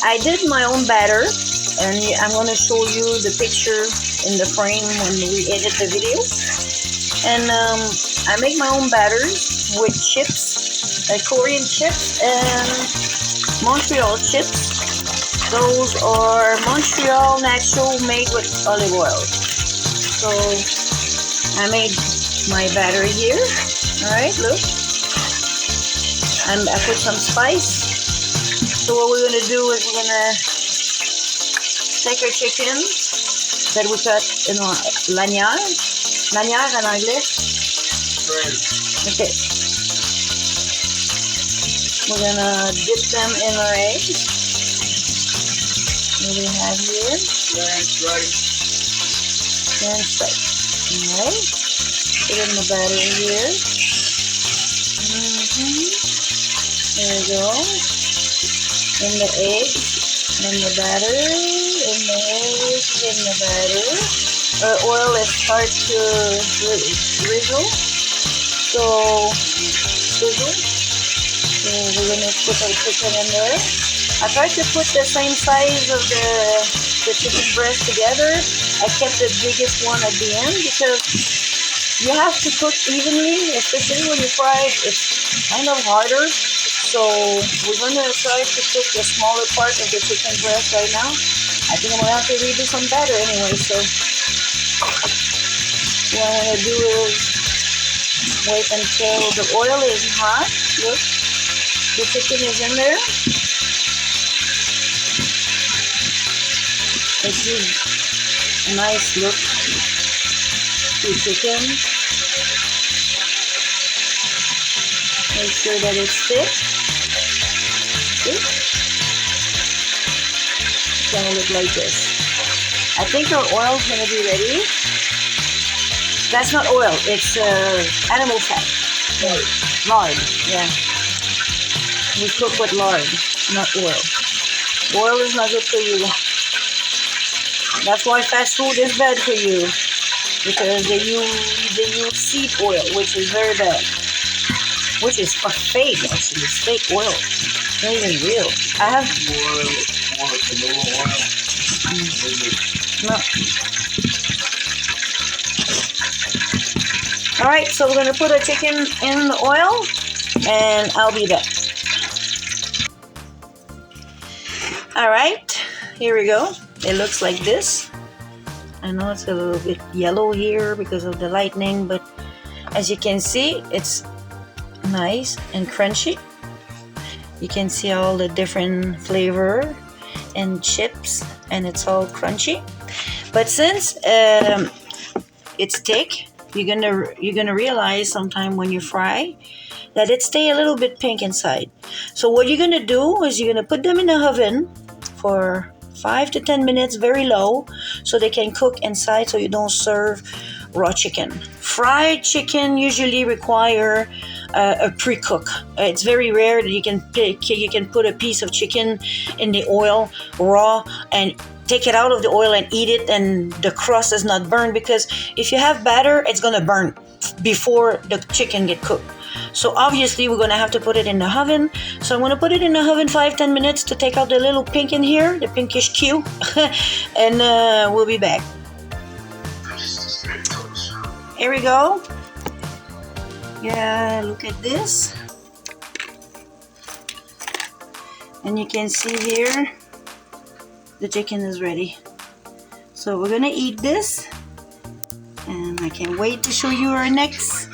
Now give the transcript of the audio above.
I did my own batter, and I'm going to show you the picture in the frame when we edit the video. And I make my own batters with chips, Korean chips and Montreal chips. Those are Montreal natural made with olive oil. So I made my batter here. Alright, look. And I put some spice. So what we're going to do is we're going to take our chicken that we cut in lanière en anglais. Okay. We're going to dip them in our eggs. What do we have here? French fries. Alright. Put in the batter here. There we go. In the eggs, in the batter, in the eggs, in the batter. Our oil is start to drizzle. So we're gonna put our chicken in there. I tried to put the same size of the chicken breast together. I kept the biggest one at the end because you have to cook evenly, especially when you fry. It's kind of harder. So we're going to try to cook the smaller part of the chicken breast right now. I think I'm going to have to redo some batter anyway. So what I'm going to do is wait until the oil is hot. Look, the chicken is in there. Let's give a nice look to the chicken. Make sure that it's thick. It's gonna look like this. I think our oil's gonna be ready. That's not oil, it's animal fat. Lard, yeah. We cook with lard, not oil. Oil is not good for you. That's why fast food is bad for you, because they use seed oil, which is very bad. Which is fake, actually. It's fake oil. It's not even real. I have no. Alright, so we're gonna put our chicken in the oil and I'll be back. Alright, here we go. It looks like this. I know it's a little bit yellow here because of the lightning, but as you can see, it's nice and crunchy. You can see all the different flavor and chips, and it's all crunchy. But since it's thick, you're gonna realize sometime when you fry that it stay a little bit pink inside. So what you're gonna do is you're gonna put them in the oven for 5 to 10 minutes, very low, so they can cook inside, so you don't serve raw chicken. Fried chicken usually require a pre-cook. It's very rare that you can put a piece of chicken in the oil raw and take it out of the oil and eat it, and the crust is not burned, because if you have batter, it's gonna burn before the chicken get cooked. So obviously we're gonna have to put it in the oven. So I'm gonna put it in the oven 5-10 minutes to take out the little pink in here, the pinkish Q, and we'll be back. Here we go. Yeah, look at this. And you can see here, the chicken is ready. So we're gonna eat this, and I can't wait to show you our next